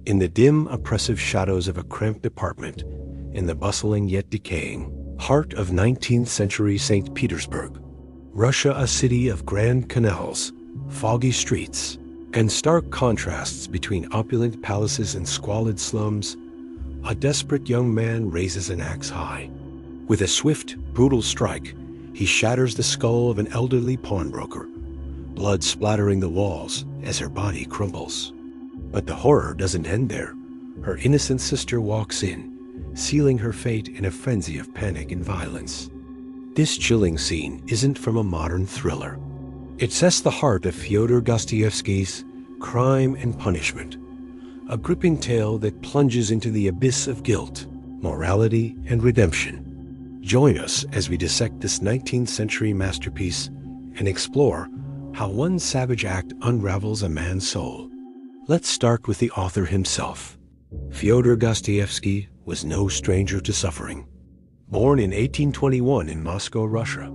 In the dim, oppressive shadows of a cramped apartment, in the bustling yet decaying heart of 19th century St. Petersburg, Russia, a city of grand canals, foggy streets, and stark contrasts between opulent palaces and squalid slums, a desperate young man raises an axe high. With a swift, brutal strike, he shatters the skull of an elderly pawnbroker, blood splattering the walls as her body crumbles. But the horror doesn't end there. Her innocent sister walks in, sealing her fate in a frenzy of panic and violence. This chilling scene isn't from a modern thriller. It sets the heart of Fyodor Dostoevsky's Crime and Punishment, a gripping tale that plunges into the abyss of guilt, morality, and redemption. Join us as we dissect this 19th century masterpiece and explore how one savage act unravels a man's soul. Let's start with the author himself. Fyodor Dostoevsky was no stranger to suffering. Born in 1821 in Moscow, Russia,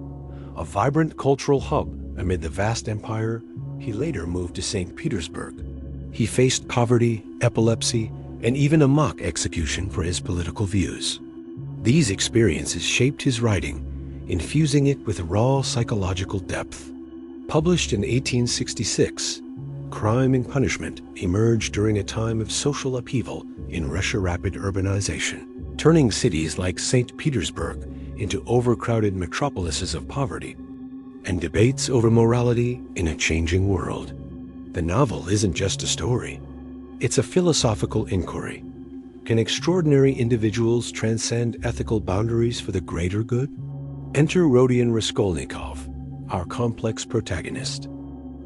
a vibrant cultural hub amid the vast empire, he later moved to St. Petersburg. He faced poverty, epilepsy, and even a mock execution for his political views. These experiences shaped his writing, infusing it with raw psychological depth. Published in 1866, Crime and Punishment emerged during a time of social upheaval in Russia's rapid urbanization, turning cities like St. Petersburg into overcrowded metropolises of poverty, and debates over morality in a changing world. The novel isn't just a story. It's a philosophical inquiry. Can extraordinary individuals transcend ethical boundaries for the greater good? Enter Rodion Raskolnikov, our complex protagonist.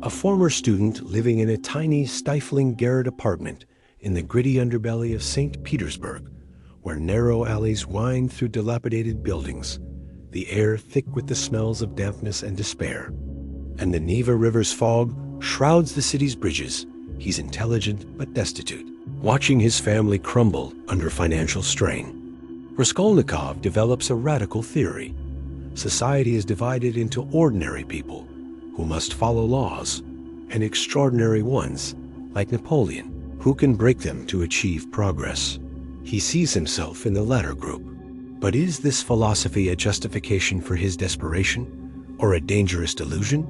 A former student living in a tiny, stifling garret apartment in the gritty underbelly of St. Petersburg, where narrow alleys wind through dilapidated buildings, the air thick with the smells of dampness and despair. And the Neva River's fog shrouds the city's bridges. He's intelligent but destitute, watching his family crumble under financial strain. Raskolnikov develops a radical theory. Society is divided into ordinary people who must follow laws, and extraordinary ones, like Napoleon, who can break them to achieve progress. He sees himself in the latter group. But is this philosophy a justification for his desperation, or a dangerous delusion?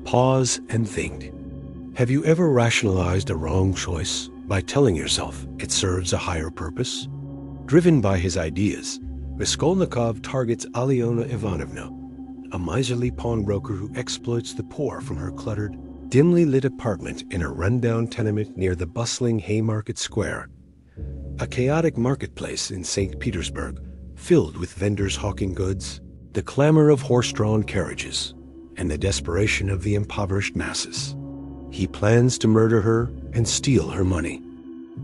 Pause and think. Have you ever rationalized a wrong choice by telling yourself it serves a higher purpose? Driven by his ideas, Raskolnikov targets Alyona Ivanovna, a miserly pawnbroker who exploits the poor from her cluttered, dimly lit apartment in a rundown tenement near the bustling Haymarket Square, a chaotic marketplace in St. Petersburg, filled with vendors hawking goods, the clamor of horse-drawn carriages, and the desperation of the impoverished masses. He plans to murder her and steal her money,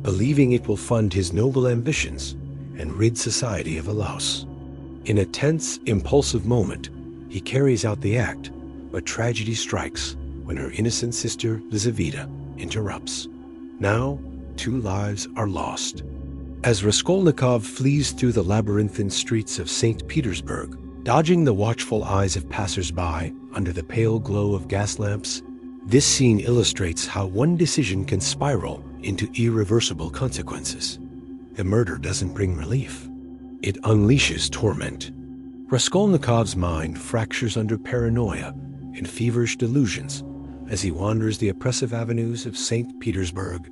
believing it will fund his noble ambitions and rid society of a louse. In a tense, impulsive moment, he carries out the act, but tragedy strikes when her innocent sister, Lizaveta, interrupts. Now, 2 lives are lost. As Raskolnikov flees through the labyrinthine streets of St. Petersburg, dodging the watchful eyes of passers-by under the pale glow of gas lamps, this scene illustrates how one decision can spiral into irreversible consequences. The murder doesn't bring relief. It unleashes torment. Raskolnikov's mind fractures under paranoia and feverish delusions as he wanders the oppressive avenues of St. Petersburg,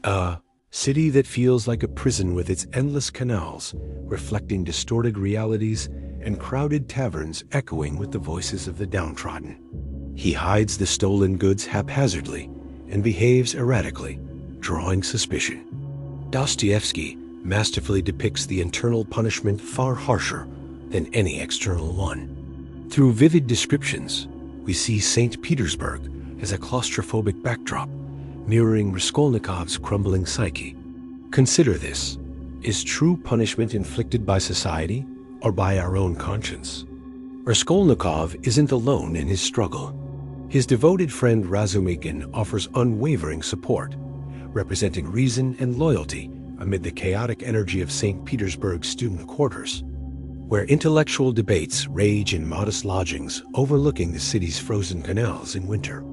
a city that feels like a prison with its endless canals reflecting distorted realities and crowded taverns echoing with the voices of the downtrodden. He hides the stolen goods haphazardly and behaves erratically, drawing suspicion. Dostoevsky masterfully depicts the internal punishment far harsher than any external one. Through vivid descriptions, we see St. Petersburg as a claustrophobic backdrop, mirroring Raskolnikov's crumbling psyche. Consider this. Is true punishment inflicted by society or by our own conscience? Raskolnikov isn't alone in his struggle. His devoted friend Razumikin offers unwavering support, representing reason and loyalty amid the chaotic energy of St. Petersburg's student quarters, where intellectual debates rage in modest lodgings overlooking the city's frozen canals in winter.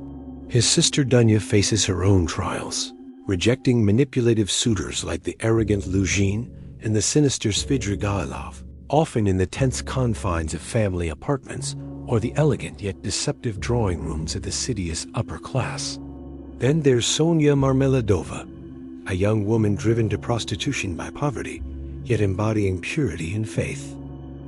His sister Dunya faces her own trials, rejecting manipulative suitors like the arrogant Luzhin and the sinister Svidrigailov, often in the tense confines of family apartments or the elegant yet deceptive drawing rooms of the city's upper class. Then there's Sonia Marmeladova, a young woman driven to prostitution by poverty, yet embodying purity and faith.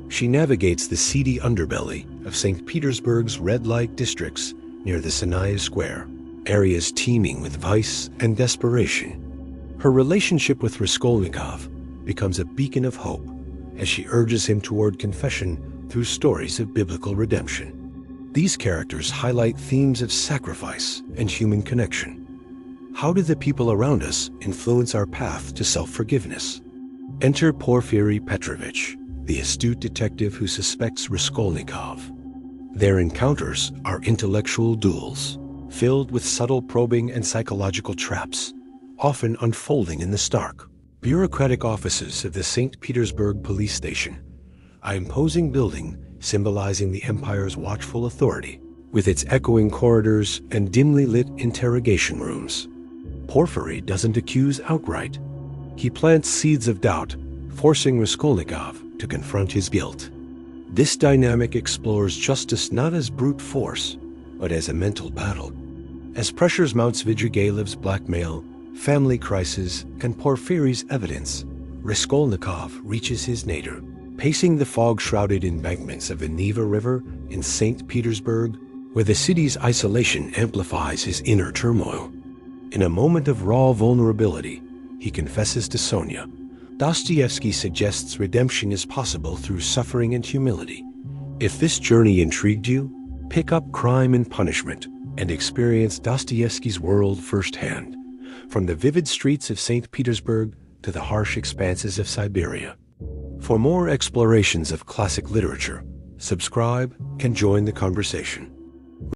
She navigates the seedy underbelly of St. Petersburg's red light districts near the Senaya Square, areas teeming with vice and desperation. Her relationship with Raskolnikov becomes a beacon of hope as she urges him toward confession through stories of biblical redemption. These characters highlight themes of sacrifice and human connection. How do the people around us influence our path to self-forgiveness? Enter Porfiry Petrovich, the astute detective who suspects Raskolnikov. Their encounters are intellectual duels, filled with subtle probing and psychological traps, often unfolding in the stark, bureaucratic offices of the St. Petersburg police station, an imposing building symbolizing the empire's watchful authority, with its echoing corridors and dimly lit interrogation rooms. Porfiry doesn't accuse outright. He plants seeds of doubt, forcing Raskolnikov to confront his guilt. This dynamic explores justice not as brute force, but as a mental battle. As pressures mount Svidrigailov's blackmail, family crisis, and Porfiry's evidence, Raskolnikov reaches his nadir. Pacing the fog-shrouded embankments of the Neva River in St. Petersburg, where the city's isolation amplifies his inner turmoil. In a moment of raw vulnerability, he confesses to Sonia. Dostoevsky suggests redemption is possible through suffering and humility. If this journey intrigued you, pick up Crime and Punishment and experience Dostoevsky's world firsthand, from the vivid streets of St. Petersburg to the harsh expanses of Siberia. For more explorations of classic literature, subscribe and join the conversation.